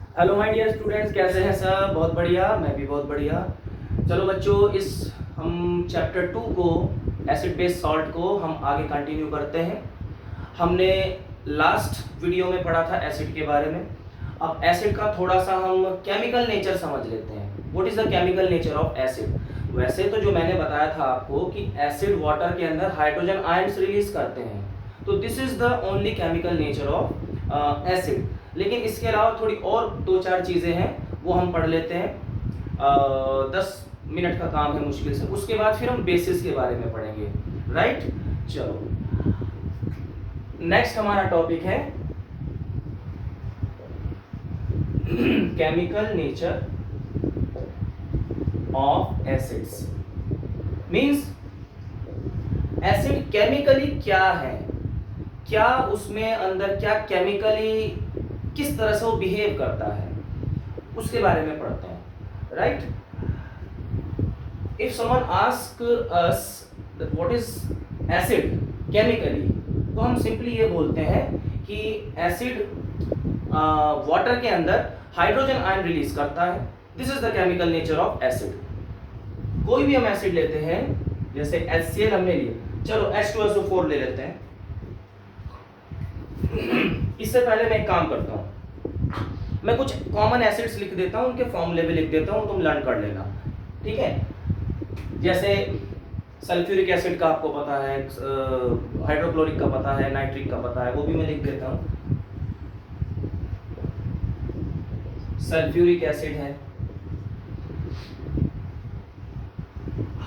Hello my dear students, कैसे हैं सब? बहुत बढ़िया, मैं भी बहुत बढ़िया। चलो बच्चों, इस हम चैप्टर 2 को, एसिड बेस सॉल्ट को हम आगे कंटिन्यू करते हैं। हमने लास्ट वीडियो में पढ़ा था एसिड के बारे में। अब एसिड का थोड़ा सा हम केमिकल नेचर समझ लेते हैं। What is the chemical nature of acid? वैसे तो जो मैंने बताया था आपको कि एसिड वाटर के अंदर हाइड्रोजन आयंस रिलीज करते हैं, तो this is the only chemical nature of acid. लेकिन इसके अलावा थोड़ी और दो चार चीज़ें हैं, वो हम पढ़ लेते हैं। 10 मिनट का काम है मुश्किल से, उसके बाद फिर हम बेसिस के बारे में पढ़ेंगे। राइट, चलो नेक्स्ट हमारा टॉपिक है chemical nature of acids. Means acid chemically क्या है, क्या उसमें अंदर क्या केमिकली किस तरह से वो बिहेव करता है, उसके बारे में पढ़ते हैं। Right, if someone ask us that what is acid chemically, तो हम सिंपली ये बोलते हैं कि एसिड वाटर के अंदर हाइड्रोजन आयन रिलीज करता है। This is the chemical nature of acid. कोई भी हम एसिड लेते हैं, जैसे HCl हमने लिया, चलो H2SO4 ले लेते हैं। इससे पहले मैं एक काम करता हूँ, मैं कुछ कॉमन एसिड्स लिख देता हूँ, उनके फॉर्मूले भी लिख देता हूँ, तुम लर्न कर लेना, ठीक है। जैसे सल्फ्यूरिक एसिड का आपको पता है, हाइड्रोक्लोरिक का पता है, नाइट्रिक का पता है, वो भी मैं लिख देता हूँ। सल्फ्यूरिक एसिड है,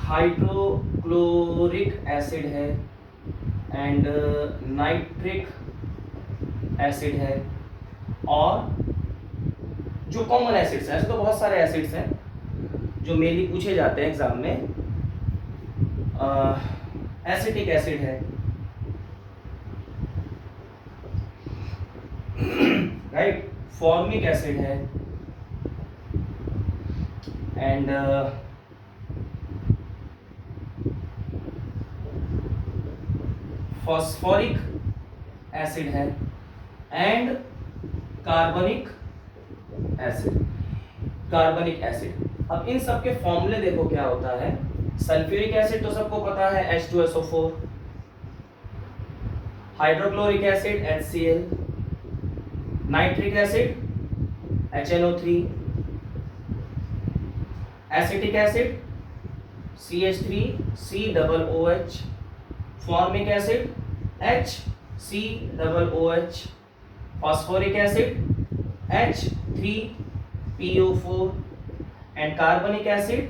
हाइड्रोक्लोरिक एसिड है, एंड नाइट्रिक एसिड है। और जो कॉमन एसिड्स हैं, ऐसे तो बहुत सारे एसिड्स हैं जो मेनली पूछे जाते हैं एग्जाम में। एसिटिक एसिड है, राइट, फॉर्मिक एसिड है, एंड फॉस्फोरिक एसिड है, एंड कार्बनिक एसिड। कार्बनिक एसिड, अब इन सब के फॉर्मूले देखो क्या होता है। सल्फ्यूरिक एसिड तो सबको पता है, H2SO4, hydrochloric acid HCl, nitric acid HNO3, acetic acid CH3COOH, formic acid HCOOH, phosphoric acid H3PO4, and कार्बनिक acid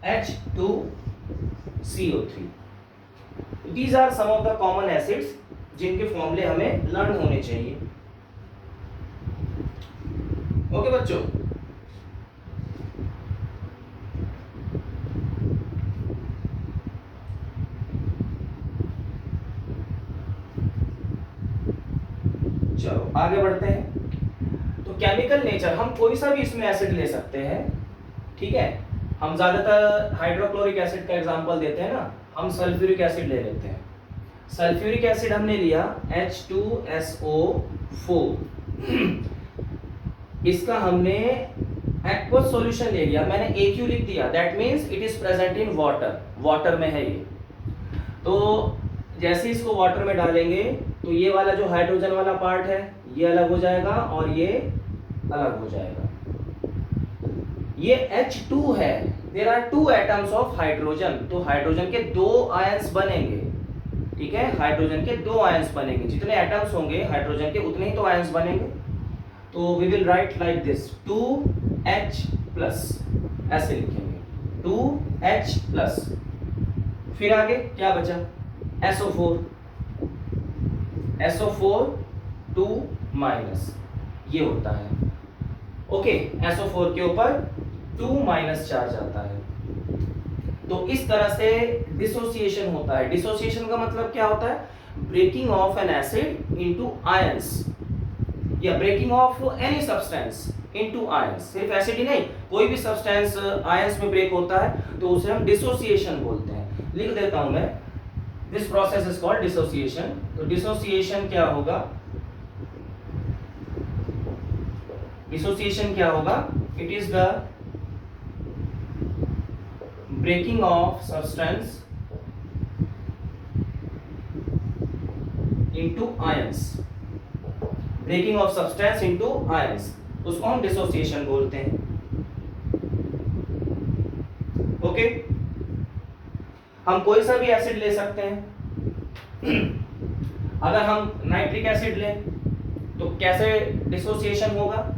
H2CO3। These are some of the common acids जिनके फॉर्मूले हमें लर्न होने चाहिए। ओके बच्चों, चलो आगे बढ़ते हैं। तो केमिकल नेचर, हम कोई सा भी इसमें एसिड ले सकते हैं, ठीक है। हम ज्यादातर हाइड्रोक्लोरिक एसिड का एग्जांपल देते हैं ना, हम सल्फ्यूरिक एसिड ले लेते हैं। सल्फ्यूरिक एसिड हमने लिया H2SO4, इसका हमने एक्वस सॉल्यूशन ले लिया, मैंने AQ लिख दिया, that means it is present in water, water में है ये। तो जैसे इसको वाटर में डालेंगे तो ये वाला जो हाइड्रोजन वाला पार्ट है ये अलग हो जाएगा और ये अलग हो जाएगा। ये H2 है, there are 2 atoms of hydrogen, तो हाइड्रोजन के 2 आयंस बनेंगे, ठीक है। हाइड्रोजन के 2 आयंस बनेंगे, जितने एटम्स होंगे हाइड्रोजन के उतने ही तो आयंस बनेंगे। तो we will write like this 2H+, ऐसे लिखेंगे 2H+। फिर आगे क्या बचा, SO4, 2- ये होता है, ओके। SO4 के ऊपर 2- चार्ज आता है। तो इस तरह से डिसोसिएशन होता है। डिसोसिएशन का मतलब क्या होता है, breaking of an acid into ions, or breaking of any substance into ions. सिर्फ एसिड ही नहीं, कोई भी सब्सटेंस आयंस में ब्रेक होता है तो उसे हम डिसोसिएशन बोलते हैं। लिख देता हूं मैं, this process is called dissociation. तो डिसोसिएशन क्या होगा, डिसोसिएशन क्या होगा? It is the breaking of substance into ions, breaking of substance into ions, उसको हम डिसोसिएशन बोलते हैं। ओके, हम कोई सा भी एसिड ले सकते हैं। अगर हम नाइट्रिक एसिड लें तो कैसे डिसोसिएशन होगा?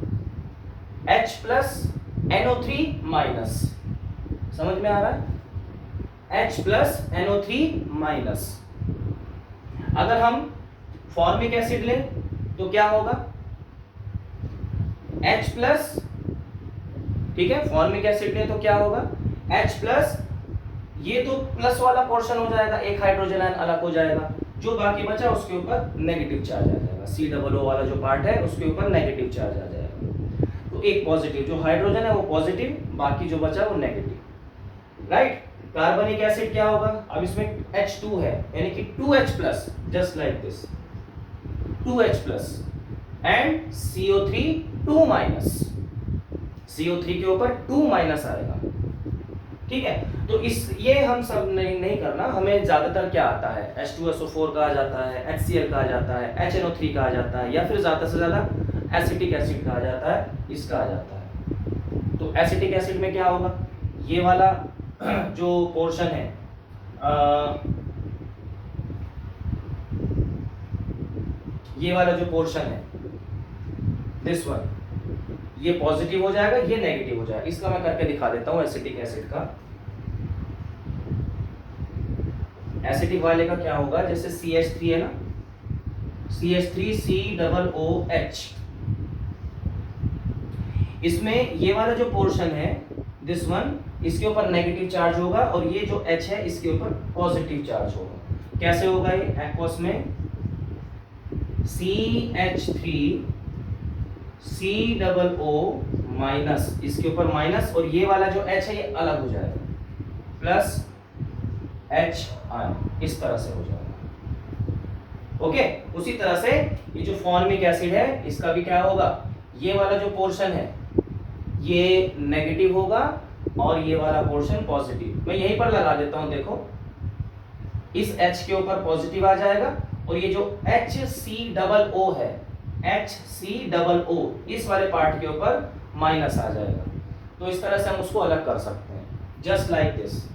H प्लस NO3 माइनस, समझ में आ रहा है? H plus NO3 minus. अगर हम फॉर्मिक एसिड लें तो क्या होगा? H प्लस, ठीक है, फॉर्मिक एसिड लें तो क्या होगा? H प्लस, ये तो प्लस वाला पोर्शन हो जाएगा, एक हाइड्रोजन आयन अलग हो जाएगा, जो बाकी बचा उसके ऊपर नेगेटिव चार्ज आ जाएगा, COO वाला जो पार्ट है उसके ऊपर नेगेटिव चार्ज आ जाएगा। तो एक पॉजिटिव, जो हाइड्रोजन है वो पॉजिटिव, बाकी जो बचा वो नेगेटिव, राइट। कार्बनिक एसिड क्या होगा? अब इसमें H2 है, यानी कि 2H plus, just like this, 2H plus and CO3 2 minus, CO3 के ऊपर 2 माइनस आएगा, ठीक है। तो इस ये हम सब नहीं करना, हमें ज्यादातर क्या आता है? H2SO4 कहा जाता है, HCl कहा जाता है, HNO3 कहा जाता है, या फिर ज्यादा से ज्यादा एसिटिक एसिड कहा जाता है, इसका आ जाता है। तो एसिटिक एसिड में क्या होगा? ये वाला जो पोर्शन है, ये वाला जो पोर्शन है, दिस वन, ये पॉजिटिव हो जाएगा, ये नेगेटिव हो जाएगा। इसका मैं करके दिखा देता हूं एसिटिक एसिड का। एसिटिक वाले का क्या होगा? जैसे CH3 है ना, CH3COOH, इसमें ये वाला जो पोर्शन है, दिस वन, इसके ऊपर नेगेटिव चार्ज होगा और ये जो H है इसके ऊपर पॉजिटिव चार्ज होगा। कैसे होगा ये? एक्वस में CH3COO माइनस, इसके ऊपर माइनस, और ये वाला जो H है ये अलग हो जाएगा, प्लस H आयन, इस तरह से हो जाएगा। ओके, उसी तरह से ये जो फॉर्मिक एसिड है इसका भी क्या होगा? ये वाला जो पोर्शन है ये नेगेटिव होगा और ये वाला पोर्शन पॉजिटिव। मैं यहीं पर लगा देता हूं, देखो, इस H के ऊपर पॉजिटिव आ जाएगा और ये जो HCOO है, HCOO, इस वाले पार्ट के ऊपर माइनस आ जाएगा। तो इस तरह से हम उसको अलग कर सकते हैं, जस्ट लाइक दिस,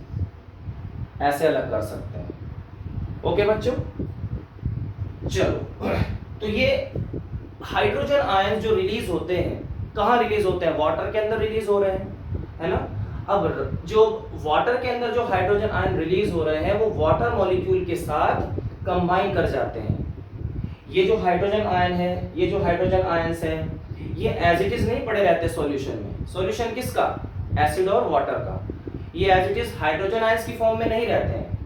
ऐसे अलग कर सकते हैं। ओके बच्चों, चलो, तो ये हाइड्रोजन आयन जो रिलीज होते हैं, कहाँ रिलीज होते हैं? वाटर के अंदर रिलीज हो रहे हैं, है ना। अब जो वाटर के अंदर जो हाइड्रोजन आयन रिलीज हो रहे हैं वो वाटर मॉलिक्यूल के साथ कंबाइन कर जाते हैं। ये जो हाइड्रोजन आयन है, ये जो हाइड्रोजन आयंस है, ये एज इट इज नहीं पड़े रहते सॉल्यूशन में। सॉल्यूशन किसका? एसिड और वाटर का। ये as it is hydrogen ions की फॉर्म में नहीं रहते हैं,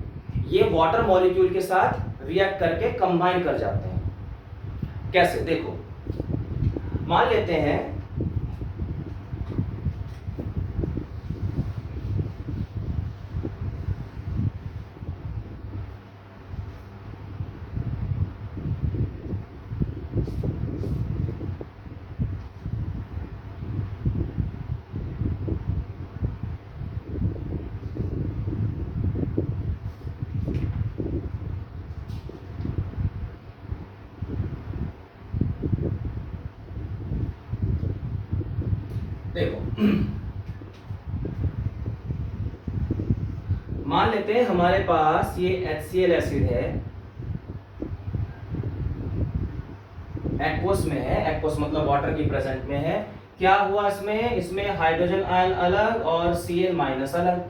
ये वाटर मॉलिक्यूल के साथ रिएक्ट करके कंबाइन कर जाते हैं। कैसे? देखो, मान लेते हैं मान लेते हैं हमारे पास ये HCl एसिड है, एक्वस में है, एक्वस मतलब वाटर की प्रेजेंट में है। क्या हुआ इसमें? इसमें हाइड्रोजन आयन अलग और Cl माइनस अलग।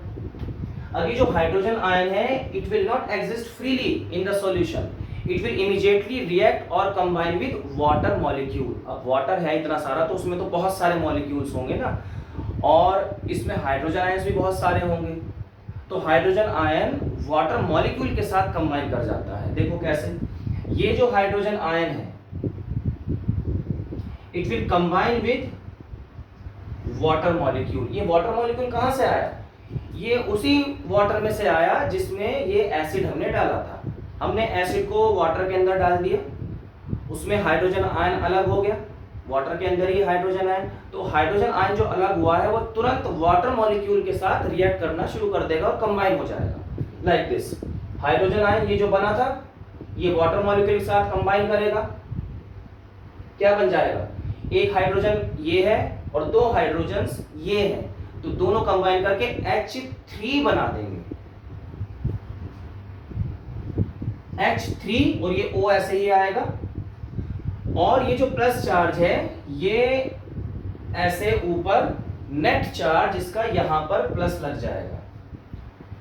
अभी जो हाइड्रोजन आयन है, it will not exist freely in the solution, it will immediately react और कंबाइन विद वाटर मॉलिक्यूल। अब वाटर है इतना सारा, तो उसमें तो बहुत सारे मॉलिक्यूल्स होंगे ना, और इसमें हाइड्रोजन आयंस भी बहुत सारे होंगे। तो हाइड्रोजन आयन वाटर मॉलिक्यूल के साथ कंबाइन कर जाता है। देखो कैसे, ये जो हाइड्रोजन आयन है, it will combine with water molecule. ये वाटर मॉलिक्यूल कहां से आया? ये उसी वाटर में से आया जिसमें ये एसिड हमने डाला था। हमने एसिड को वाटर के अंदर डाल दिया, उसमें हाइड्रोजन आयन अलग हो गया, वाटर के अंदर ही हाइड्रोजन आयन, तो हाइड्रोजन आयन जो अलग हुआ है वो तुरंत वाटर मॉलिक्यूल के साथ रिएक्ट करना शुरू कर देगा और कंबाइन हो जाएगा लाइक दिस। हाइड्रोजन आयन ये जो बना था ये वाटर मॉलिक्यूल के साथ कंबाइन करेगा, क्या बन जाएगा, एक हाइड्रोजन ये है और दो हाइड्रोजन्स ये है, तो दोनों कंबाइन करके H3 बना देंगे, H3, और ये O ऐसे ही आएगा, और ये जो प्लस चार्ज है ये ऐसे ऊपर नेट चार्ज इसका यहां पर प्लस लग जाएगा,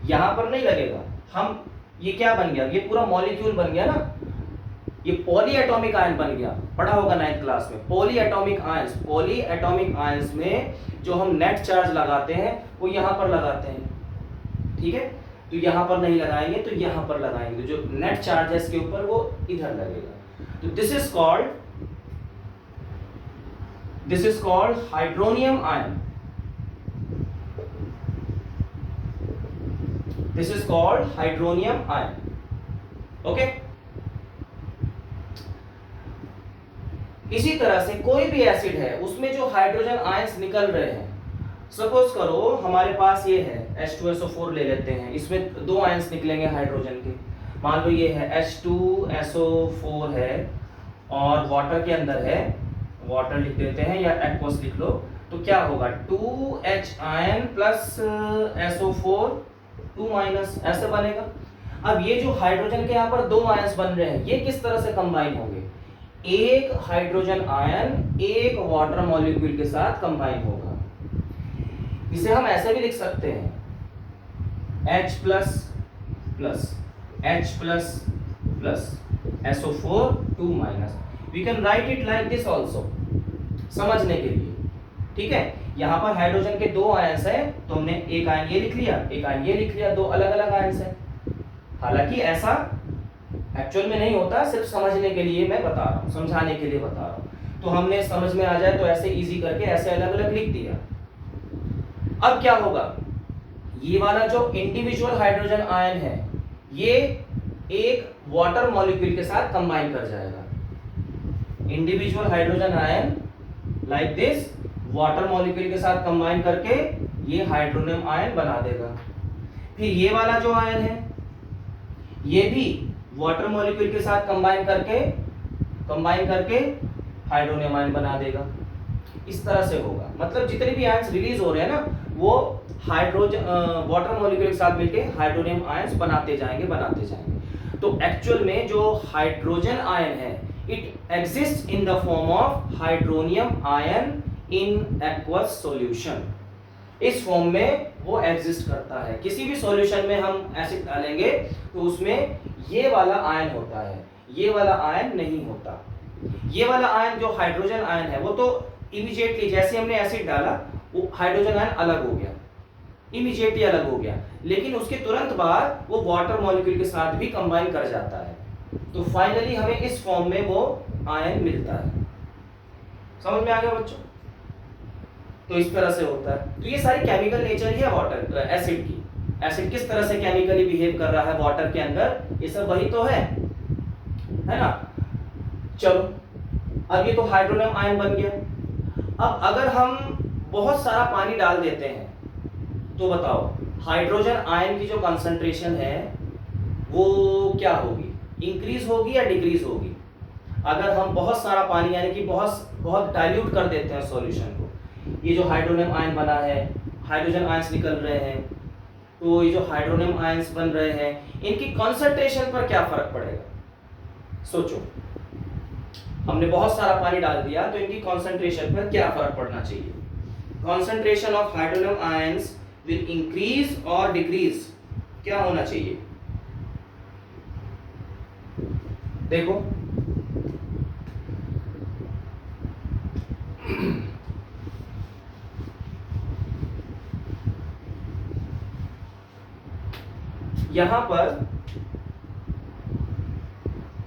यहां पर नहीं लगेगा। हम ये क्या बन गया, ये पूरा मॉलिक्यूल बन गया ना, ये पॉली एटॉमिक आयन बन गया, पढ़ा होगा 9th क्लास में। पॉली एटॉमिक आयंस में जो हम नेट चार्ज लगाते हैं वो यहां पर लगाते हैं, ठीक है, तो यहां पर नहीं लगाएंगे तो यहां पर लगाएंगे, तो जो नेट चार्ज है इसके ऊपर वो इधर लगेगा। तो this is called hydronium ion, this is called hydronium ion, okay. इसी तरह से कोई भी एसिड है उसमें जो हाइड्रोजन आयंस निकल रहे हैं, सपोज करो हमारे पास ये है H2SO4 ले लेते हैं, इसमें दो आयंस निकलेंगे हाइड्रोजन के, मान लो ये है H2SO4 है और वाटर के अंदर है, वाटर लिख देते हैं या एक्वस लिख लो, तो क्या होगा 2H ion plus SO4 2 minus, ऐसे बनेगा। अब ये जो हाइड्रोजन के यहाँ पर दो आयंस बन रहे हैं ये किस तरह से कंबाइन होंगे, एक हाइड्रोजन आयन एक वाटर मॉलिक्यूल के साथ कंबाइन होगा, इसे हम ऐसे भी लिख सकते हैं H plus plus H plus plus SO4 2 minus, we can write it like this also, समझने के लिए, ठीक है। यहाँ पर हाइड्रोजन के दो आयंस है तो हमने एक आयन ये लिख लिया, एक आयन ये लिख लिया, दो अलग अलग आयंस है। हालांकि ऐसा एक्चुअल में नहीं होता, सिर्फ समझने के लिए मैं बता रहा हूँ, समझाने के लिए बता रहा हूँ, तो हमने समझ में आ जाए तो ऐसे इजी करके ऐसे अलग अलग लिख दिया। अब क्या होगा, ये वाला जो इंडिविजुअल हाइड्रोजन आयन है ये एक वाटर मॉलिक्यूल के साथ कंबाइन कर जाएगा, individual hydrogen ion like this water molecule के साथ कंबाइन करके ये हाइड्रोनियम आयन बना देगा। फिर ये वाला जो आयन है ये भी वाटर मॉलिक्यूल के साथ कंबाइन करके हाइड्रोनियम आयन बना देगा, इस तरह से होगा। मतलब जितने भी आयंस रिलीज हो रहे हैं ना वो हाइड्रोजन वाटर मॉलिक्यूल के साथ मिलके हाइड्रोनियम आयंस बनाते जाएंगे। तो एक्चुअल में जो हाइड्रोजन आयन है it exist in the form of hydronium ion in aqueous solution, इस फॉर्म में वो एग्जिस्ट करता है। किसी भी सॉल्यूशन में हम एसिड डालेंगे तो उसमें ये वाला आयन होता है, ये वाला आयन नहीं होता। ये वाला आयन जो हाइड्रोजन आयन है वो तो इमीडिएटली जैसे हमने एसिड डाला वो हाइड्रोजन आयन अलग हो गया, इमीडिएटली अलग हो गया, लेकिन उसके तुरंत बाद वो वाटर मॉलिक्यूल के साथ भी कंबाइन कर जाता है, तो फाइनली हमें इस फॉर्म में वो आयन मिलता है। समझ में आ गया बच्चों? तो इस तरह से होता है। तो ये सारी केमिकल नेचर ही है वाटर एसिड की, एसिड किस तरह से केमिकली बिहेव कर रहा है वाटर के अंदर, ये सब वही तो है ना। चलो अब ये तो हाइड्रोनियम आयन बन गया। अब अगर हम बहुत सारा पानी डाल देते हैं तो बताओ हाइड्रोजन आयन की जो कंसंट्रेशन है वो क्या होगी, इंक्रीज होगी या डिक्रीज होगी? अगर हम बहुत सारा पानी यानी कि बहुत डाइल्यूट कर देते हैं सॉल्यूशन को, ये जो हाइड्रोनियम आयन बना है, हाइड्रोजन आयंस निकल रहे हैं, तो ये जो हाइड्रोनियम आयंस बन रहे हैं इनकी कंसंट्रेशन पर क्या फर्क पड़ेगा? सोचो, हमने बहुत सारा पानी डाल दिया तो इनकी कंसंट्रेशन पर क्या फर्क पड़ना चाहिए? Concentration of hydronium ions will increase और डिक्रीज, क्या होना चाहिए? देखो यहां पर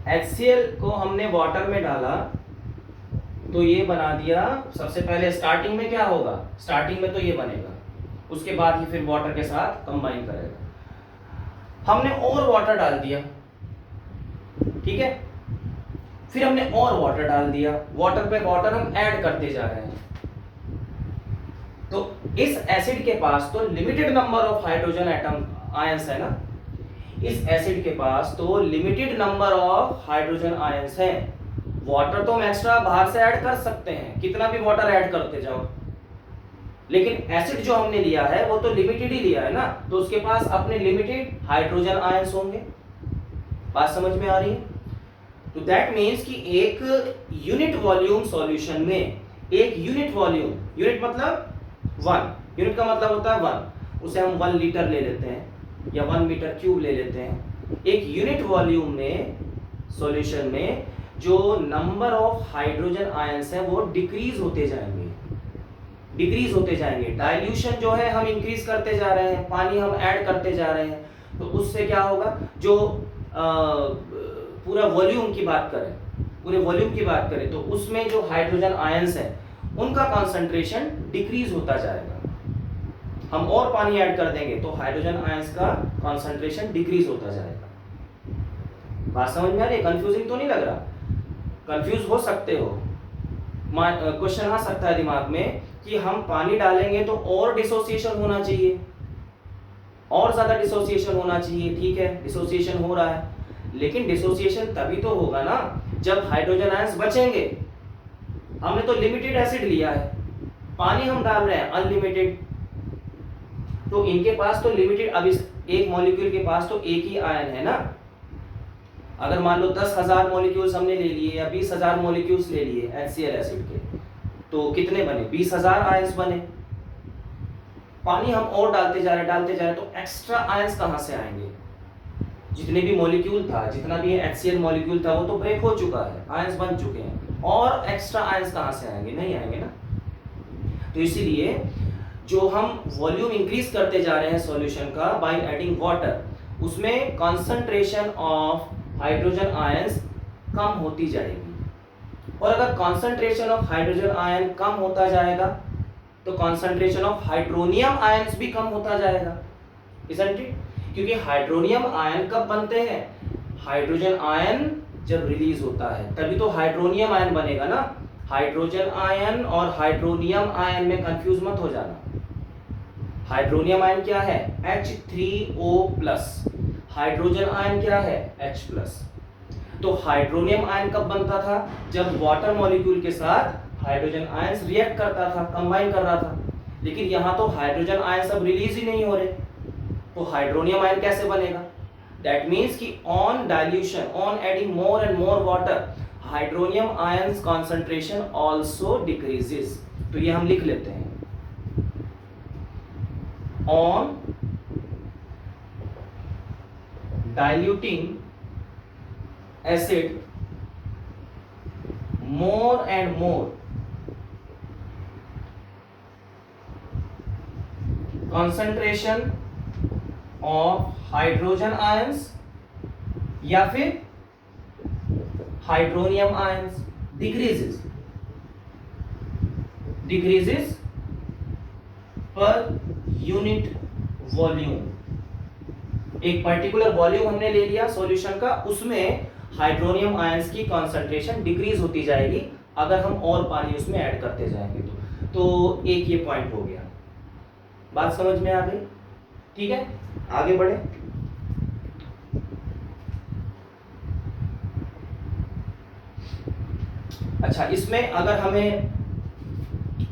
HCl को हमने वाटर में डाला तो ये बना दिया। सबसे पहले स्टार्टिंग में क्या होगा, स्टार्टिंग में तो ये बनेगा, उसके बाद ही फिर वाटर के साथ कंबाइन करेगा। हमने और वाटर डाल दिया, ठीक है, फिर हमने और वाटर डाल दिया, वाटर पे वाटर हम ऐड करते जा रहे हैं। तो इस एसिड के पास तो limited number of hydrogen atom ions है ना, इस एसिड के पास तो limited number of hydrogen ions हैं। वाटर तो हम एक्स्ट्रा बाहर से ऐड कर सकते हैं, कितना भी वाटर ऐड करते जाओ, लेकिन एसिड जो हमने लिया है वो तो लिमिटेड ही लिया है ना, तो उसके पास अपने लिमिटेड हाइड्रोजन आयंस होंगे। बात समझ में आ रही है? तो दैट मीन्स कि एक यूनिट वॉल्यूम सॉल्यूशन में, एक यूनिट वॉल्यूम, यूनिट मतलब 1, यूनिट का मतलब होता है 1, उसे हम 1 लीटर ले लेते हैं या 1 मीटर क्यूब ले लेते हैं। एक यूनिट वॉल्यूम में सॉल्यूशन में जो नंबर ऑफ हाइड्रोजन आयंस है वो डिक्रीज होते जाएंगे, डिक्रीज होते जाएंगे। डाइल्यूशन जो है हम इंक्रीज करते जा रहे हैं, पानी हम ऐड करते जा रहे हैं, तो उससे क्या होगा, जो पूरा वॉल्यूम की बात करें, पूरे वॉल्यूम की बात करें तो उसमें जो हाइड्रोजन आयंस है उनका कंसंट्रेशन डिक्रीज होता जाएगा। हम और पानी ऐड कर देंगे तो हाइड्रोजन आयंस का कंसंट्रेशन डिक्रीज होता जाएगा। बात समझ में आ रही है? कंफ्यूजिंग तो नहीं लग रहा? कंफ्यूज हो सकते हो, क्वेश्चन आ सकता है दिमाग में कि हम पानी डालेंगे तो और डिसोसिएशन होना चाहिए, और ज्यादा डिसोसिएशन होना चाहिए। ठीक है, डिसोसिएशन हो रहा है, लेकिन डिसोसिएशन तभी तो होगा ना जब हाइड्रोजन आयंस बचेंगे। हमने तो लिमिटेड एसिड लिया है, पानी हम डाल रहे हैं अनलिमिटेड, तो इनके पास तो लिमिटेड, अब इस एक मॉलिक्यूल के पास तो एक ही आयन है ना। अगर मान लो 10,000 मॉलिक्यूल्स हमने ले लिए या 20,000 मॉलिक्यूल्स ले लिए HCl एसिड के, तो कितने बने? 20,000 आयंस बने। पानी हम और डालते जा रहे तो एक्स्ट्रा आयंस कहां से आएंगे? जितने भी मॉलिक्यूल था, जितना भी HCl मॉलिक्यूल था वो तो ब्रेक हो चुका है, आयंस बन चुके हैं, और एक्स्ट्रा आयंस कहां से आएंगे? नहीं आएंगे ना। तो इसीलिए जो हम वॉल्यूम इंक्रीज करते जा रहे हैं सॉल्यूशन का बाय एडिंग वाटर, उसमें कंसंट्रेशन ऑफ हाइड्रोजन आयंस कम होती जाएगी, और अगर कंसंट्रेशन ऑफ हाइड्रोजन आयन कम होता जाएगा तो कंसंट्रेशन ऑफ हाइड्रोनियम आयंस भी कम होता जाएगा, इजंट इट? क्योंकि हाइड्रोनियम आयन कब बनते हैं? हाइड्रोजन आयन जब रिलीज होता है तभी तो हाइड्रोनियम आयन बनेगा ना। हाइड्रोजन आयन और हाइड्रोनियम आयन में कंफ्यूज मत हो जाना। हाइड्रोनियम आयन क्या है? H3O+, हाइड्रोजन आयन क्या है? H+। तो हाइड्रोनियम आयन कब बनता था? जब वाटर मॉलिक्यूल के साथ हाइड्रोजन आयंस रिएक्ट करता था, कंबाइन कर रहा था। लेकिन यहाँ तो हाइड्रोजन आयन सब रिलीज ही नहीं हो रहे, तो हाइड्रोनियम आयन कैसे बनेगा? दैट मीन्स कि on dilution, on adding more and more water, hydronium ions concentration also decreases. तो ये हम लिख लेते हैं, on diluting acid more and more, concentration of hydrogen ions या फिर hydronium ions decreases per unit volume. एक पर्टिकुलर वॉल्यूम हमने ले लिया सॉल्यूशन का, उसमें हाइड्रोनियम आयंस की कंसंट्रेशन डिक्रीज होती जाएगी अगर हम और पानी उसमें ऐड करते जाएंगे तो एक ये पॉइंट हो गया। बात समझ में आ गई? ठीक है, आगे बढ़े। अच्छा, इसमें अगर हमें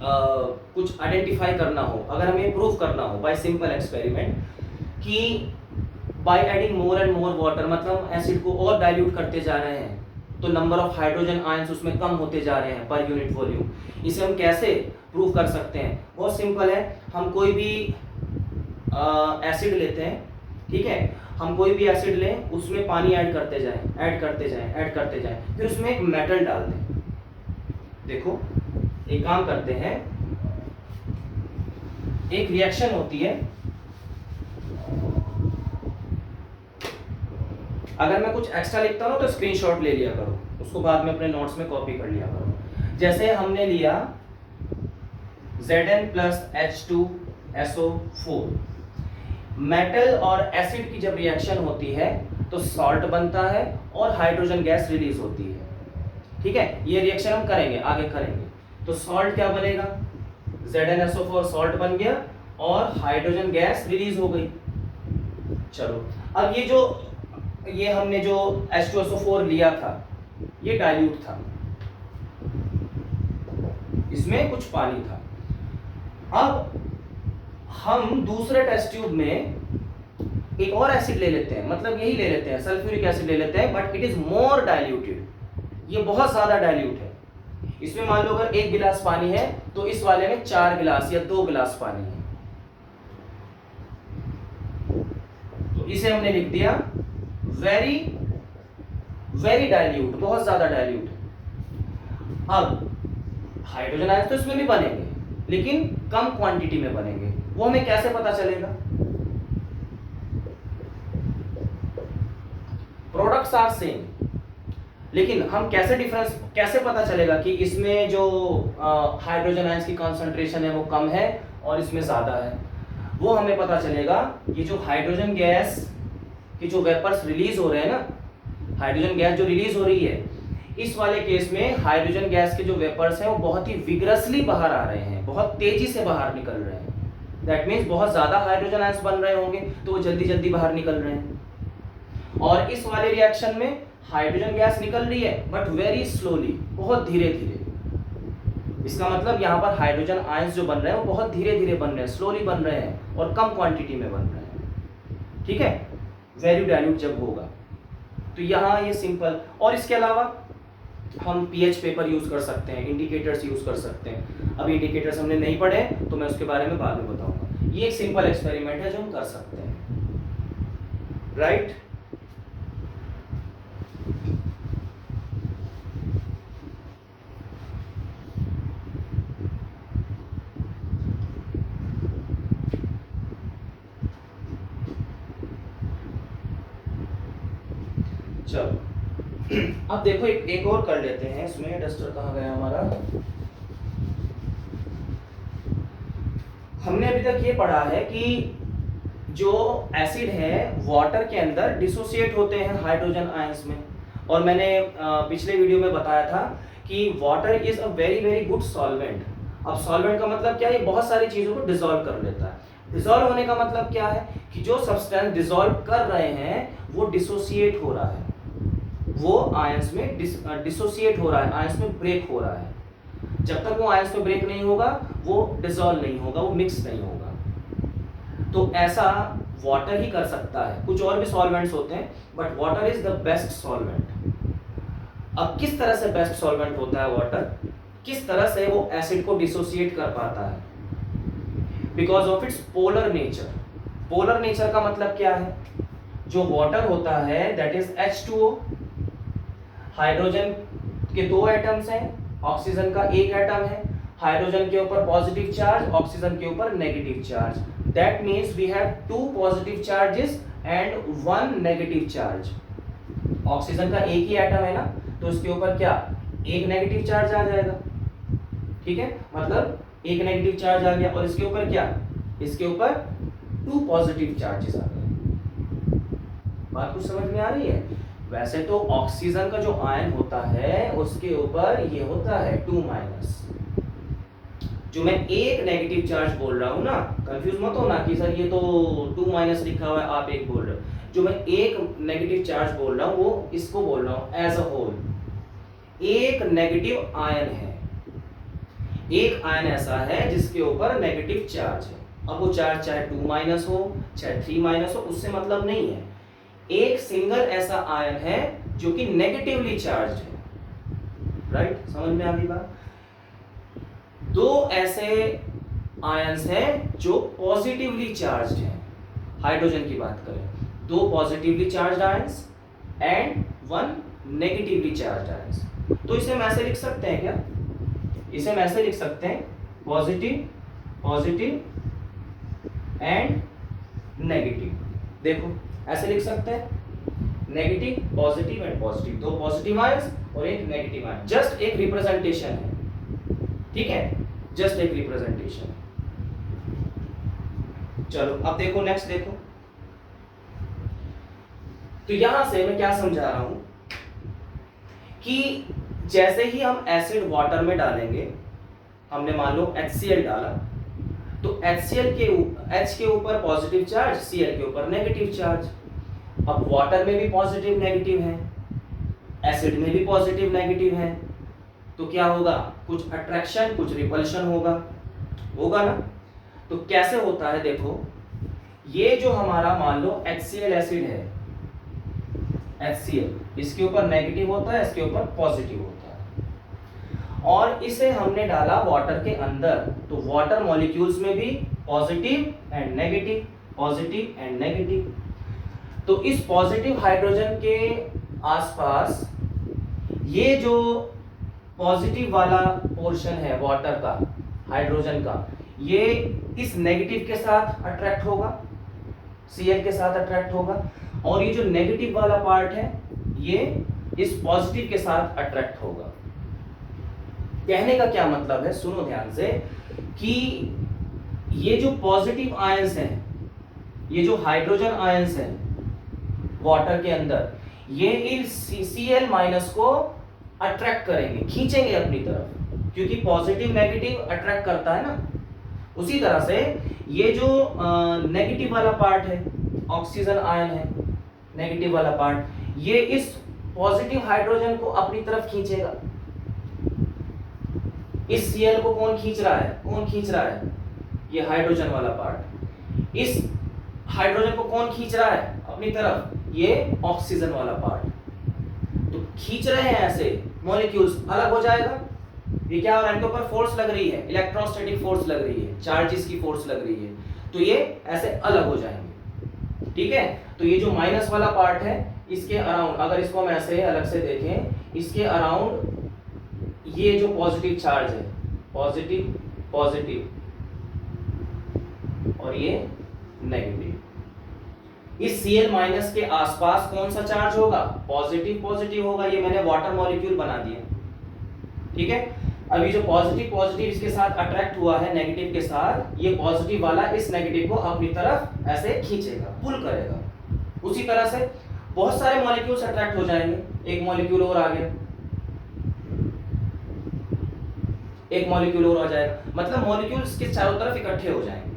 कुछ आइडेंटिफाई करना हो, अगर हमें प्रूव करना हो बाय सिंपल एक्सपेरिमेंट कि by adding more and more water, मतलब एसिड को और डाइल्यूट करते जा रहे हैं तो नंबर ऑफ हाइड्रोजन आयंस उसमें कम होते जा रहे हैं पर यूनिट वॉल्यूम। इसे हम कैसे प्रूव कर सकते हैं? बहुत सिंपल है। हम कोई भी एसिड लेते हैं, ठीक है, हम कोई भी एसिड लें, उसमें पानी ऐड करते जाएं, ऐड करते जाएं, ऐड करते जाएं, फिर उसमें एक मेटल डाल दें। देखो, एक काम करते हैं, एक रिएक्शन होती है, अगर मैं कुछ एक्स्ट्रा लिखता हूं तो स्क्रीनशॉट ले लिया करो, उसको बाद में अपने नोट्स में कॉपी कर लिया करो। जैसे हमने लिया Zn प्लस H2SO4, मेटल और एसिड की जब रिएक्शन होती है तो सॉल्ट बनता है और हाइड्रोजन गैस रिलीज होती है। ठीक है, ये रिएक्शन हम करेंगे, आगे करेंगे। तो सॉल्ट क्या बनेगा, ZnSO4 सॉल्ट बन गया और हाइड्रोजन गैस रिलीज हो गई। चलो अब ये हमने जो H2SO4 लिया था ये डाइल्यूट था, इसमें कुछ पानी था। अब हम दूसरे टेस्ट ट्यूब में एक और एसिड ले लेते हैं, मतलब यही ले लेते हैं, सल्फ्यूरिक एसिड ले लेते हैं, but it is more diluted, ये बहुत ज्यादा डाइल्यूट है। इसमें मान लो अगर 1 गिलास पानी है तो इस वाले में 4 गिलास या 2 गिलास पानी है, तो इसे हमने लिख दिया वेरी वेरी डाइल्यूट, बहुत ज्यादा डाइल्यूट है। अब हाइड्रोजन आयन तो इसमें भी बनेंगे लेकिन कम क्वांटिटी में बनेंगे, वो हमें कैसे पता चलेगा? प्रोडक्ट्स आर सेम, लेकिन हम कैसे पता चलेगा कि इसमें जो हाइड्रोजन आयंस की कंसंट्रेशन है वो कम है और इसमें ज्यादा है? वो हमें पता चलेगा कि जो हाइड्रोजन गैस की जो वेपर्स रिलीज हो रहे हैं ना, हाइड्रोजन गैस जो रिलीज हो रही है, इस वाले केस में हाइड्रोजन गैस के जो वेपर्स हैं वो बहुत ही विग्रसली बाहर आ रहे हैं, बहुत तेजी से बाहर निकल रहे हैं। दैट मीन्स बहुत ज्यादा हाइड्रोजन आयंस बन रहे होंगे तो वो जल्दी जल्दी बाहर निकल रहे हैं। और इस वाले रिएक्शन में हाइड्रोजन गैस निकल रही है बट वेरी स्लोली, बहुत धीरे धीरे। इसका मतलब यहाँ पर हाइड्रोजन आयंस जो बन रहे हैं वो बहुत धीरे धीरे बन रहे हैं, स्लोली बन रहे हैं और कम क्वांटिटी में बन रहे हैं। ठीक है, वेरी डाइल्यूट जब होगा तो यहाँ ये सिंपल। और इसके अलावा हम पीएच पेपर यूज कर सकते हैं, इंडिकेटर्स यूज कर सकते हैं। अब इंडिकेटर्स हमने नहीं पढ़े तो मैं उसके बारे में बाद में बताऊंगा। ये एक सिंपल एक्सपेरिमेंट है जो हम कर सकते हैं, राइट? चलो अब देखो एक और कर लेते हैं इसमें। डस्टर कहाँ गया हमारा? हमने अभी तक ये पढ़ा है कि जो एसिड है वाटर के अंदर डिसोसिएट होते हैं हाइड्रोजन आयंस में, और मैंने पिछले वीडियो में बताया था कि water is a very very good solvent. अब सॉल्वेंट का मतलब क्या है? ये बहुत सारी चीजों को डिसॉल्व कर लेता है। डिसॉल्व होने का मतलब क्या है कि जो सब्सटेंस डिसॉल्व कर रहे हैं वो डिसोसिएट हो रहा है, वो आयंस में डिसोसिएट हो रहा है, आयंस में ब्रेक हो रहा है। जब तक वो आयंस में ब्रेक नहीं होगा वो डिसॉल्व नहीं होगा, वो मिक्स नहीं होगा। तो ऐसा वाटर ही कर सकता है, कुछ और भी सॉल्वेंट्स होते हैं but water is the best solvent. अब किस तरह से बेस्ट सॉल्वेंट होता है वाटर? किस तरह से वो एसिड को डिसोसिएट कर पाता है? Because of its polar nature. Polar nature का मतलब क्या है? जो वाटर होता है दैट इज H2O, हाइड्रोजन के 2 एटम्स हैं, ऑक्सीजन का 1 एटम है। हाइड्रोजन के ऊपर पॉजिटिव चार्ज, ऑक्सीजन के ऊपर negative charge. That means we have 2 positive charges and 1 negative charge. Oxygen का 1 ही एटम है ना, तो उसके ऊपर क्या 1 नेगेटिव चार्ज आ जाएगा। ठीक है, मतलब 1 नेगेटिव चार्ज आ गया और इसके ऊपर क्या, इसके ऊपर 2 पॉजिटिव चार्जेस आ गए। बात कुछ समझ में आ रही है? वैसे तो ऑक्सीजन का जो आयन होता है उसके ऊपर ये होता है 2-। जो मैं 1 नेगेटिव चार्ज बोल रहा हूं ना, कंफ्यूज मत हो ना कि सर ये तो 2- लिखा हुआ है, आप 1 बोल रहे हो। जो मैं 1 नेगेटिव चार्ज बोल रहा हूं वो इसको बोल रहा हूं as a whole. 1 negative ion है, 1 आयन ऐसा है जिसके ऊपर नेगेटिव चार्ज है। अब वो चार्ज चाहे 2- हो चाहे 3- हो, उससे मतलब नहीं है। एक सिंगल ऐसा आयन है जो कि नेगेटिवली चार्ज है। राइट, समझ में आ गई बात? 2 ऐसे आयंस हैं जो पॉजिटिवली चार्ज हैं। हाइड्रोजन की बात करें, 2 positively charge ions and 1 negatively charge ions. तो इसे हम ऐसे लिख सकते हैं क्या? इसे हम ऐसे लिख सकते हैं पॉजिटिव पॉजिटिव एंड नेगेटिव। देखो ऐसे लिख सकते हैं negative positive and positive, 2 positive ions और 1 नेगेटिव आयन। जस्ट एक रिप्रेजेंटेशन है, ठीक है, जस्ट एक रिप्रेजेंटेशन। चलो अब देखो, नेक्स्ट देखो। तो यहां से मैं क्या समझा रहा हूं कि जैसे ही हम एसिड वाटर में डालेंगे, हमने मान लो HCl डाला, तो HCl के H के ऊपर पॉजिटिव चार्ज, Cl के ऊपर नेगेटिव चार्ज। अब वाटर में भी पॉजिटिव नेगेटिव है, एसिड में भी पॉजिटिव नेगेटिव है, तो क्या होगा, कुछ अट्रैक्शन कुछ रिपल्शन होगा ना। तो कैसे होता है, देखो ये जो हमारा मान लो HCl एसिड है, HCl इसके ऊपर नेगेटिव होता है, इसके ऊपर पॉजिटिव होता है, और इसे हमने डाला वाटर के अंदर, तो वाटर मॉलिक्यूल्स में भी positive and negative, positive and negative. तो इस पॉजिटिव हाइड्रोजन के आसपास ये जो पॉजिटिव वाला पोर्शन है वाटर का, हाइड्रोजन का, ये इस नेगेटिव के साथ अट्रैक्ट होगा, Cl के साथ अट्रैक्ट होगा, और ये जो नेगेटिव वाला पार्ट है ये इस पॉजिटिव के साथ अट्रैक्ट होगा। कहने का क्या मतलब है, सुनो ध्यान से, कि ये जो पॉजिटिव आयंस हैं, ये जो हाइड्रोजन आयंस हैं वाटर के अंदर, ये इस Cl माइनस को अट्रैक्ट करेंगे, खींचेंगे अपनी तरफ, क्योंकि पॉजिटिव नेगेटिव अट्रैक्ट करता है ना। उसी तरह से ये जो नेगेटिव वाला पार्ट है, ऑक्सीजन आयन है, नेगेटिव वाला पार्ट, ये इस पॉजिटिव हाइड्रोजन को अपनी तरफ खींचेगा। इस Cl को कौन खींच रहा है, ये हाइड्रोजन वाला पार्ट। इस हाइड्रोजन को कौन खींच रहा है अपनी तरफ, ये ऑक्सीजन वाला पार्ट। तो खींच रहे हैं ऐसे, मॉलिक्यूल्स अलग हो जाएगा। ये क्या हो रहा है, इनके ऊपर फोर्स लग रही है, इलेक्ट्रोस्टैटिक फोर्स लग रही है, चार्जेस की फोर्स लग रही है, तो ये ऐसे अलग हो जाएंगे। ठीक है, तो ये जो माइनस वाला पार्ट है, इसके अराउंड, अगर इसको हम ऐसे अलग से देखें, इसके अराउंड ये जो पॉजिटिव चार्ज है, पॉजिटिव पॉजिटिव, और ये नेगेटिव, इस Cl माइनस के आसपास कौन सा चार्ज होगा, पॉजिटिव पॉजिटिव होगा। ये मैंने वाटर मॉलिक्यूल बना दिया, ठीक है। अभी जो पॉजिटिव पॉजिटिव इसके साथ अट्रैक्ट हुआ है नेगेटिव के साथ, ये पॉजिटिव वाला इस नेगेटिव को अपनी तरफ ऐसे खींचेगा, पुल करेगा। उसी तरह से बहुत सारे मॉलिक्यूल्स अट्रैक्ट हो जाएंगे। एक मॉलिक्यूल और आ गया, एक मॉलिक्यूल और आ जाएगा, मतलब मॉलिक्यूल्स के चारों तरफ इकट्ठे हो जाएंगे,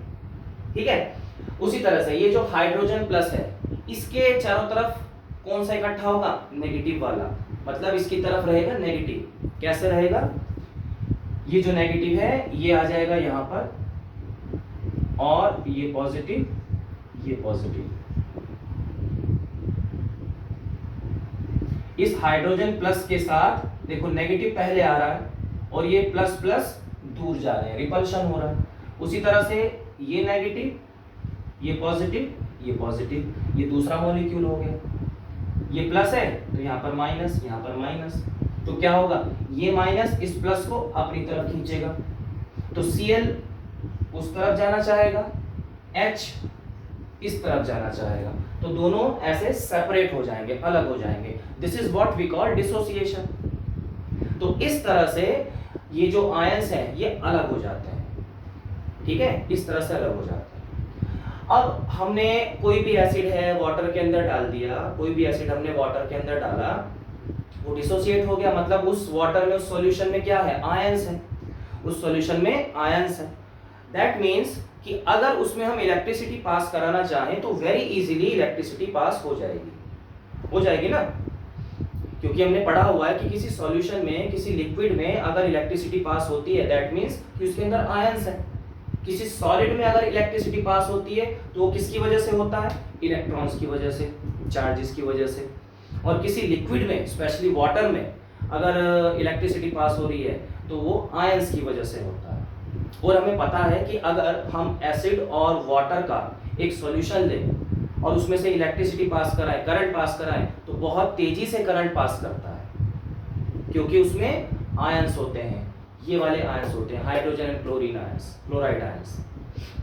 ठीक है। उसी तरह से ये जो हाइड्रोजन प्लस है, इसके चारों तरफ कौन सा इकट्ठा होगा, नेगेटिव वाला, मतलब इसकी तरफ रहेगा नेगेटिव। कैसे रहेगा, ये जो नेगेटिव है ये आ जाएगा यहाँ पर, और ये पॉजिटिव, ये पॉजिटिव। इस हाइड्रोजन प्लस के साथ देखो नेगेटिव पहले आ रहा है, और ये प्लस प्लस दूर जा रहे हैं, रिपल्शन हो रहा है। उसी तरह से ये नेगेटिव, ये पॉजिटिव, ये पॉजिटिव, ये दूसरा मॉलिक्यूल हो गया। ये प्लस है तो यहाँ पर माइनस, यहाँ पर माइनस, तो क्या होगा, ये माइनस इस प्लस को अपनी तरफ खींचेगा, तो Cl उस तरफ जाना चाहेगा, H इस तरफ जाना चाहेगा, तो दोनों ऐसे सेपरेट हो जाएंगे, अलग हो जाएंगे। This is what we call dissociation. तो इस तरह से ये जो आयंस हैं ये अलग हो जाते हैं, ठीक है, इस तरह से अलग हो जाते हैं। अब हमने कोई भी एसिड है वाटर के अंदर डाल दिया, कोई भी एसिड हमने वाटर के अंदर डाला, वो डिसोसिएट हो गया, मतलब उस वाटर में, उस सॉल्यूशन में क्या है, आयंस है, उस सॉल्यूशन में आयंस है। दैट मीन्स कि अगर उसमें हम इलेक्ट्रिसिटी पास कराना चाहें तो वेरी इजीली इलेक्ट्रिसिटी पास हो जाएगी ना, क्योंकि हमने पढ़ा हुआ है कि किसी सॉल्यूशन में, किसी लिक्विड में अगर इलेक्ट्रिसिटी पास होती है, दैट मीन्स कि उसके अंदर आयंस है। किसी सॉलिड में अगर इलेक्ट्रिसिटी पास होती है तो वो किसकी वजह से होता है, इलेक्ट्रॉन्स की वजह से, चार्जेस की वजह से। और किसी लिक्विड में, स्पेशली वाटर में, अगर इलेक्ट्रिसिटी पास हो रही है तो वो आयंस की वजह से होता है। और हमें पता है कि अगर हम एसिड और वाटर का एक सॉल्यूशन लें और उसमें से इलेक्ट्रिसिटी पास कराएं, करंट पास कराएं, तो बहुत तेजी से करंट पास करता है, क्योंकि उसमें आयंस होते हैं, ये वाले आयंस होते हैं, hydrogen and chlorine ions, chloride ions,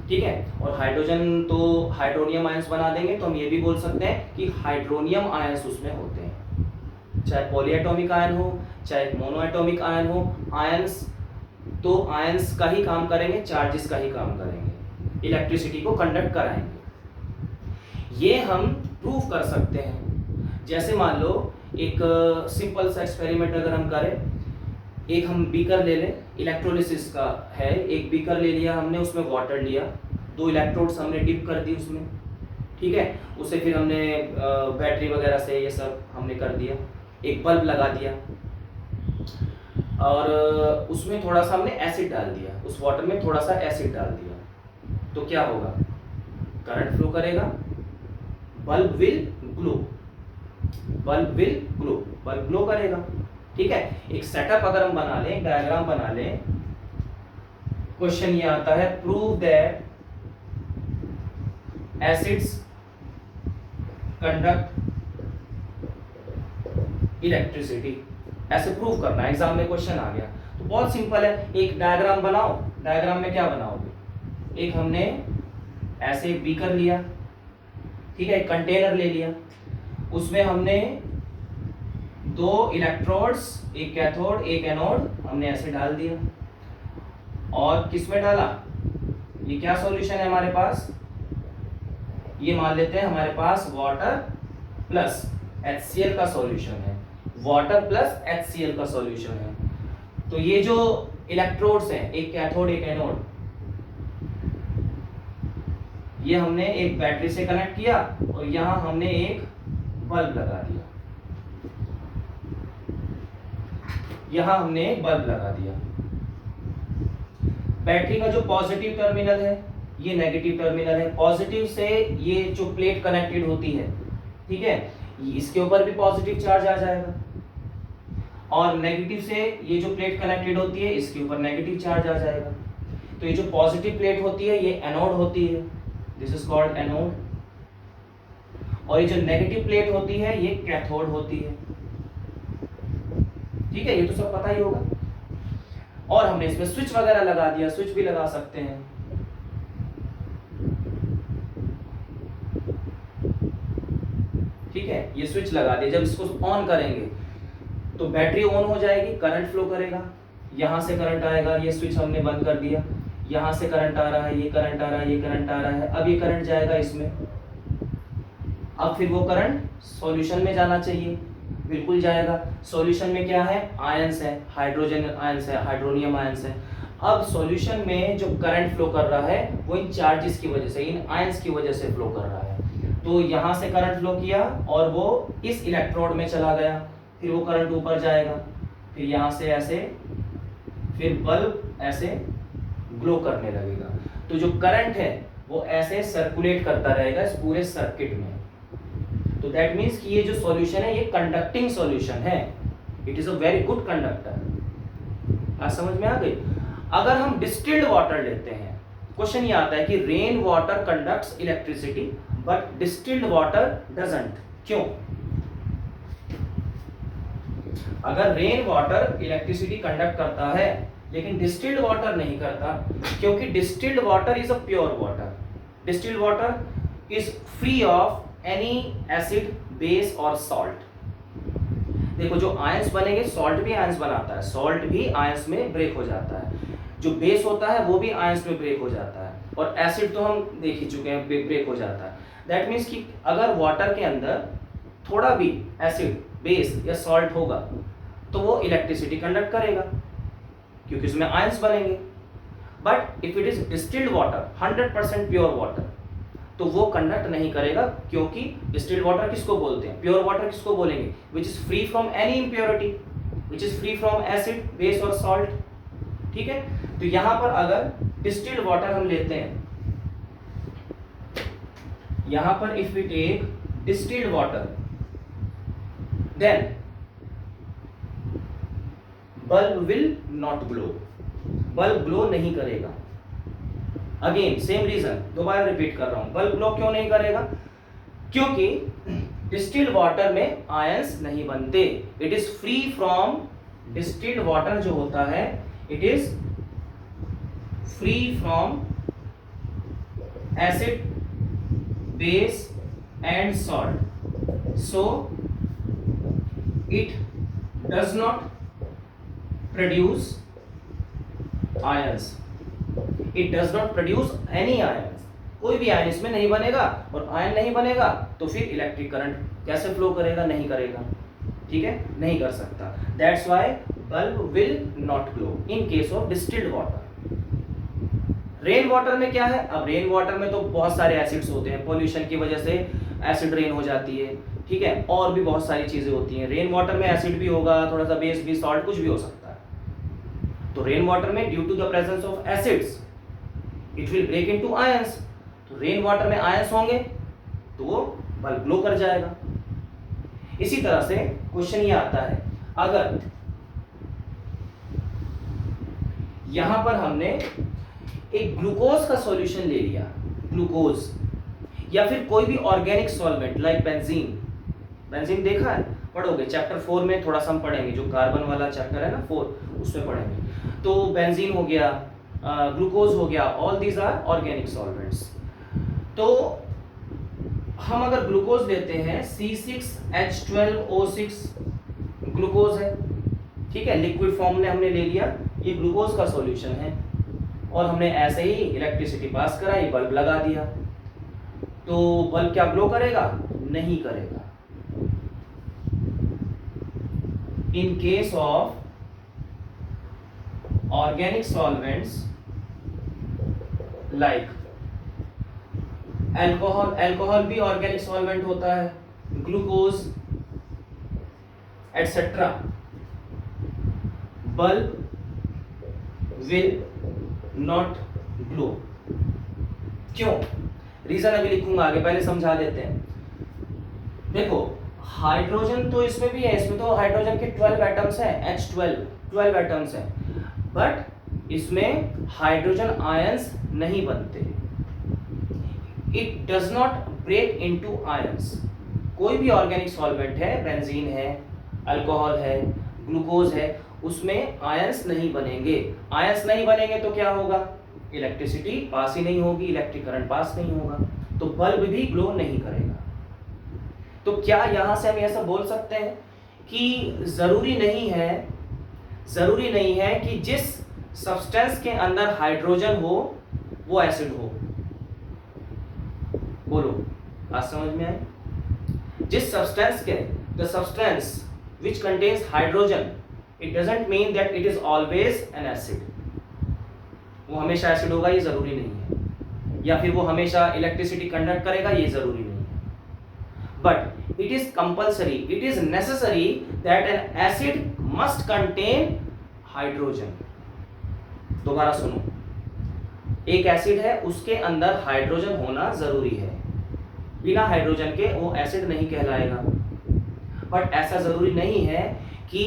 ठीक है। और हाइड्रोजन तो हाइड्रोनियम आयंस बना देंगे, तो हम ये भी बोल सकते हैं कि हाइड्रोनियम आयंस उसमें होते हैं, चाहे पॉलीएटॉमिक आयन हो, चाहे मोनोएटॉमिक आयन हो। आयंस तो आयंस का ही काम करेंगे, चार्जेस का ही काम करेंगे, इलेक्ट्रिसिटी को कंडक्ट कराएंगे। ये हम प्रूव कर सकते हैं। जैसे मान लो एक सिंपल सा एक्सपेरिमेंट अगर हम करें एक हम बीकर ले लें, इलेक्ट्रोलिसिस का है, एक बीकर ले लिया हमने, उसमें वाटर लिया, 2 इलेक्ट्रोड्स हमने डिप कर दी उसमें, ठीक है, उसे फिर हमने बैटरी वगैरह से ये सब हमने कर दिया, एक बल्ब लगा दिया और उसमें थोड़ा सा हमने एसिड डाल दिया, उस वाटर में थोड़ा सा एसिड डाल दिया, तो क्या होगा, करंट फ्लो करेगा, bulb will glow, bulb will glow, bulb glow करेगा, ठीक है। एक सेटअप अगर हम बना लें, डायग्राम बना लें, क्वेश्चन ये आता है prove that acids conduct electricity, ऐसे प्रूव करना है, एग्जाम में क्वेश्चन आ गया तो बहुत सिंपल है, एक डायग्राम बनाओ, डायग्राम में क्या बनाओगे, एक हमने ऐसे एक बीकर लिया, ठीक है, एक कंटेनर ले लिया, उसमें हमने 2 इलेक्ट्रोड्स, एक कैथोड एक एनोड हमने ऐसे डाल दिया, और किसमें डाला, ये क्या सॉल्यूशन है हमारे पास, ये मान लेते हैं हमारे पास वाटर प्लस HCl का सॉल्यूशन है, वाटर प्लस HCl का सॉल्यूशन है। तो ये जो इलेक्ट्रोड्स हैं, एक कैथोड एक एनोड, ये हमने एक बैटरी से कनेक्ट किया और यहां हमने एक बल्ब लगा दिया, यहां हमने एक बल्ब लगा दिया। बैटरी का जो पॉजिटिव टर्मिनल है ये नेगेटिव टर्मिनल है, पॉजिटिव से ये जो प्लेट कनेक्टेड होती है, ठीक है, इसके ऊपर भी पॉजिटिव चार्ज आ जाएगा, और नेगेटिव से ये जो प्लेट कनेक्टेड होती है इसके ऊपर नेगेटिव चार्ज आ जाएगा। तो ये जो पॉजिटिव प्लेट होती है ये एनोड होती है, दिस इज कॉल्ड एनोड, और ये जो नेगेटिव प्लेट होती है ये कैथोड होती है, ठीक है, ये तो सब पता ही होगा। और हमने इसमें स्विच वगैरह लगा दिया, स्विच भी लगा सकते हैं, ठीक है, ये स्विच लगा दिया, जब इसको ऑन करेंगे तो बैटरी ऑन हो जाएगी, करंट फ्लो करेगा, यहां से करंट आएगा, ये स्विच हमने बंद कर दिया, यहां से करंट आ रहा है, ये करंट आ रहा है, ये करंट आ रहा है, अब ये करंट जाएगा इसमें, अब फिर वो करंट सॉल्यूशन में जाना चाहिए, बिल्कुल जाएगा। सॉल्यूशन में क्या है, आयंस है, हाइड्रोजन आयंस है, हाइड्रोनियम आयंस है। अब सॉल्यूशन में जो करंट फ्लो कर रहा है वो इन चार्जेस की वजह से, इन आयंस की वजह से फ्लो कर रहा है। तो यहाँ से करंट फ्लो किया और वो इस इलेक्ट्रोड में चला गया, फिर वो करंट ऊपर जाएगा, फिर यहाँ से ऐसे, फिर बल्ब ऐसे ग्लो करने लगेगा। तो जो करंट है वो ऐसे सर्कुलेट करता रहेगा इस पूरे सर्किट में। तो दैट मीन्स कि ये जो सॉल्यूशन है ये कंडक्टिंग सॉल्यूशन है, it is a very good conductor. आज समझ में आ गई। अगर हम डिस्टिल्ड वाटर लेते हैं, क्वेश्चन ये आता है कि rain water conducts electricity but distilled water doesn't, क्यों? अगर रेन वाटर इलेक्ट्रिसिटी कंडक्ट करता है लेकिन डिस्टिल्ड वाटर नहीं करता, क्योंकि distilled water is a pure water, distilled water is free of any acid, base और सॉल्ट। देखो जो आयंस बनेंगे, सॉल्ट भी आयंस बनाता है, सॉल्ट भी आयंस में ब्रेक हो जाता है, जो बेस होता है वो भी आयंस में ब्रेक हो जाता है, और एसिड तो हम देख ही चुके हैं ब्रेक हो जाता है। दैट मीन्स कि अगर वाटर के अंदर थोड़ा भी एसिड, बेस या सॉल्ट होगा तो वो इलेक्ट्रिसिटी कंडक्ट करेगा क्योंकि उसमें आयंस बनेंगे। But if it is distilled water, 100% pure water, तो वो कंडक्ट नहीं करेगा, क्योंकि डिस्टिल्ड वाटर किसको बोलते हैं, प्योर वाटर किसको बोलेंगे, which is free from any impurity, which is free from acid, base और सॉल्ट। ठीक है, तो यहां पर अगर डिस्टिल्ड वाटर हम लेते हैं, यहां पर if we take distilled water, then bulb will not glow, bulb glow नहीं करेगा। अगेन सेम रीजन, दोबारा रिपीट कर रहा हूं, बल्ब ग्लो क्यों नहीं करेगा, क्योंकि डिस्टिल्ड वाटर में आयंस नहीं बनते, it is free from, distilled water जो होता है it is free from acid, base and salt, so it does not produce ions, it does not produce any ions, कोई भी आयन इसमें नहीं बनेगा, और आयन नहीं बनेगा तो फिर इलेक्ट्रिक करंट कैसे फ्लो करेगा, नहीं करेगा। ठीक है, नहीं कर सकता। That's why bulb will not glow in case of distilled water. Rain water में क्या है, अब रेन वाटर में तो बहुत सारे एसिड्स होते हैं, पोल्यूशन की वजह से एसिड रेन हो जाती है, ठीक है, और भी बहुत सारी चीजें होती हैं। रेन वाटर में एसिड भी होगा, थोड़ा सा बेस भी, सॉल्ट, कुछ भी हो सकता है। तो रेन वाटर में due to the presence of acids it will break into ions. तो रेन वाटर में आयंस होंगे तो वो बल्ब ग्लो कर जाएगा। इसी तरह से क्वेश्चन ये आता है, अगर यहां पर हमने एक ग्लूकोज का सॉल्यूशन ले लिया, ग्लूकोज, या फिर कोई भी organic solvent like benzene. Benzene देखा है, पढ़ोगे चैप्टर 4 में, थोड़ा सा हम पढ़ेंगे, जो कार्बन वाला चैप्टर है ना 4, उसमें पढ़ेंगे। तो बेंजीन हो गया, ग्लूकोज हो गया, all these are organic solvents. तो हम अगर ग्लूकोज लेते हैं, C6H12O6 ग्लूकोज है, ठीक है, लिक्विड फॉर्म में हमने ले लिया, ये ग्लूकोज का सॉल्यूशन है, और हमने ऐसे ही इलेक्ट्रिसिटी पास कराई, बल्ब लगा दिया, तो बल्ब क्या ग्लो करेगा? नहीं करेगा। In case of organic solvents like alcohol, alcohol भी ऑर्गेनिक सॉल्वेंट होता है, glucose etcetera, bulb will not glow. क्यों? रीजन अभी लिखूंगा आगे, पहले समझा देते हैं। देखो हाइड्रोजन तो इसमें भी है, इसमें तो हाइड्रोजन के 12 एटम्स हैं, H12 एटम्स हैं, बट इसमें हाइड्रोजन आयंस नहीं बनते। It does not break into ions. कोई भी ऑर्गेनिक सॉल्वेंट है, बेंजीन है, अल्कोहल है, ग्लूकोज है, उसमें आयंस नहीं बनेंगे। आयंस नहीं बनेंगे तो क्या होगा? इलेक्ट्रिसिटी पास ही नहीं होगी, इलेक्ट्रिक करंट पास नहीं होगा, तो बल्ब भी ग्लो नहीं करेगा। तो क्या यहां से हम ऐसा बोल सकते हैं कि जरूरी नहीं है कि जिस सब्सटेंस के अंदर हाइड्रोजन हो वो एसिड हो? बोलो, बात समझ में आई? जिस सब्सटेंस के, the substance which contains hydrogen, it doesn't mean that it is always an acid. वो हमेशा एसिड होगा ये जरूरी नहीं है, या फिर वो हमेशा इलेक्ट्रिसिटी कंडक्ट करेगा ये जरूरी नहीं है, but it is compulsory, it is necessary that N acid must contain hydrogen. दोबारा सुनो, एक एसिड है, उसके अंदर हाइड्रोजन होना जरूरी है, बिना हाइड्रोजन के वो एसिड नहीं कहलाएगा। बट ऐसा जरूरी नहीं है कि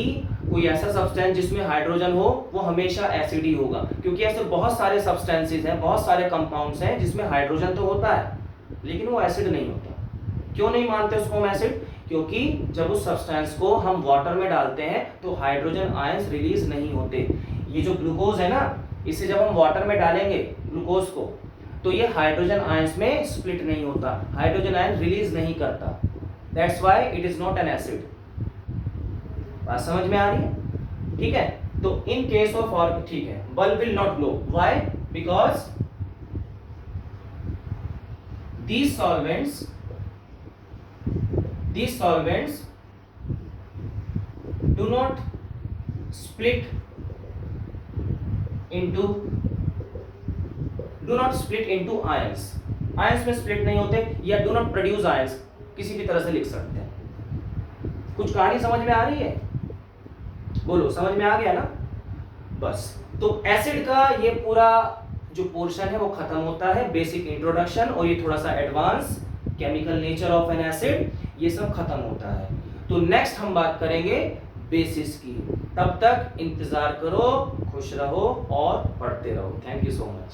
कोई ऐसा सब्सटेंस जिसमें हाइड्रोजन हो वो हमेशा एसिड ही होगा, क्योंकि ऐसे बहुत सारे सब्सटेंसेस हैं, बहुत सारे कंपाउंड्स हैं जिसमें हाइड्रोजन तो होता है लेकिन वो एसिड नहीं होता। क्यों नहीं मानते उसको हम एसिड? क्योंकि जब उस सब्सटेंस को हम वाटर में डालते हैं तो हाइड्रोजन आयंस रिलीज नहीं होते। ये जो ग्लूकोज है ना, इसे जब हम वाटर में डालेंगे ग्लूकोज को, तो ये हाइड्रोजन आयंस में स्प्लिट नहीं होता, हाइड्रोजन आयन रिलीज नहीं करता। That's why it is not an acid. बात समझ में आ रही है? ठीक है, तो इन केस ऑफ, और ठीक है, bulb will not glow. Why? Because these solvents do not split into ions. Ions में split नहीं होते, या do not produce ions, किसी भी तरह से लिख सकते हैं। कुछ कहानी समझ में आ रही है? बोलो, समझ में आ गया ना? बस, तो एसिड का ये पूरा जो पोर्शन है वो खत्म होता है, बेसिक इंट्रोडक्शन, और ये थोड़ा सा advance chemical nature of an acid, ये सब खत्म होता है। तो नेक्स्ट हम बात करेंगे बेसिस की। तब तक इंतजार करो, खुश रहो और पढ़ते रहो। Thank you so much.